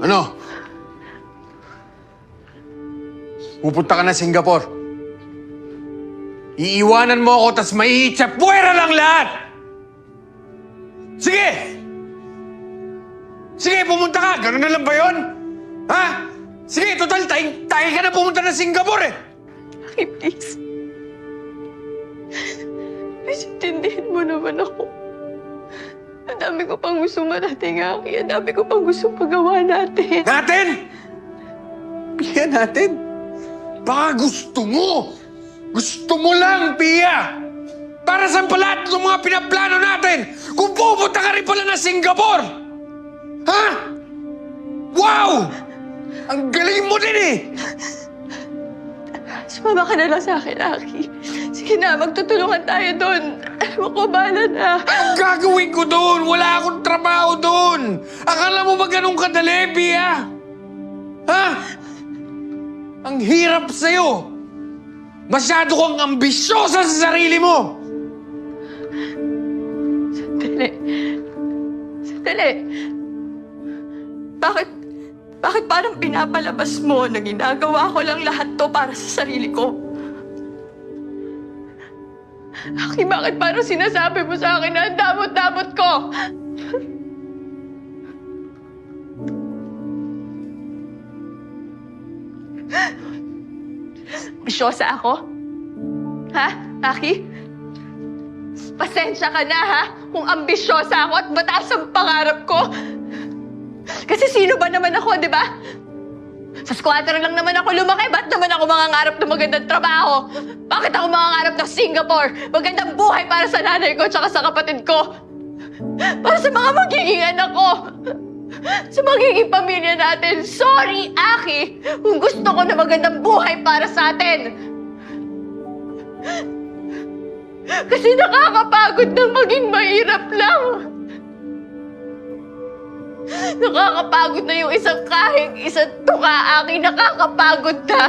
Ano? Pupunta ka na Singapore. Iiwanan mo ako, tas maihitsap. Puwera lang lahat! Sige! Sige, pumunta ka! Ganun na lang ba yun? Ha? Sige, total, tayo ka na pumunta na Singapore eh! Aki, please. Please, intindihin mo naman ako. Ang dami ko pang gusto marating, Aki. Ang dami ko pang gusto magawa natin. Natin? Pia, natin? Baka gusto mo! Gusto mo lang, Pia! Para saan pa lahat ng mga pinaplano natin kung pupunta ka rin pala na Singapore? Ha? Wow! Ang galing mo din eh! Sumama ka na lang sa akin, Aki. Sige na, magtutulungan tayo doon. Ewan ko, bahala na. Ang gagawin ko doon? Wala akong trabaho doon! Akala mo ba ganun kadali, Pia? Ha? Ang hirap sa'yo! Masyado kang ambisyosa sa sarili mo! Sandali. Sandali. Bakit parang pinapalabas mo na ginagawa ko lang lahat to para sa sarili ko? Aki, bakit parang sinasabi mo sa akin na ang damot-damot ko? Bisyosa ako? Ha, Aki? Pasensya ka na, ha? Kung ambisyosa ako at mataas ang pangarap ko. Kasi sino ba naman ako, di ba? Sa squatter lang naman ako lumaki. Ba't naman ako mangangarap ng magandang trabaho? Bakit ako mangangarap ng Singapore? Magandang buhay para sa nanay ko at sa kapatid ko. Para sa mga magiging anak ko. Sa magiging pamilya natin. Sorry, Aki, kung gusto ko na magandang buhay para sa atin. Kasi nakakapagod na maging mahirap lang. Nakakapagod na yung isang kahig, isang tuka, Aki. Nakakapagod na.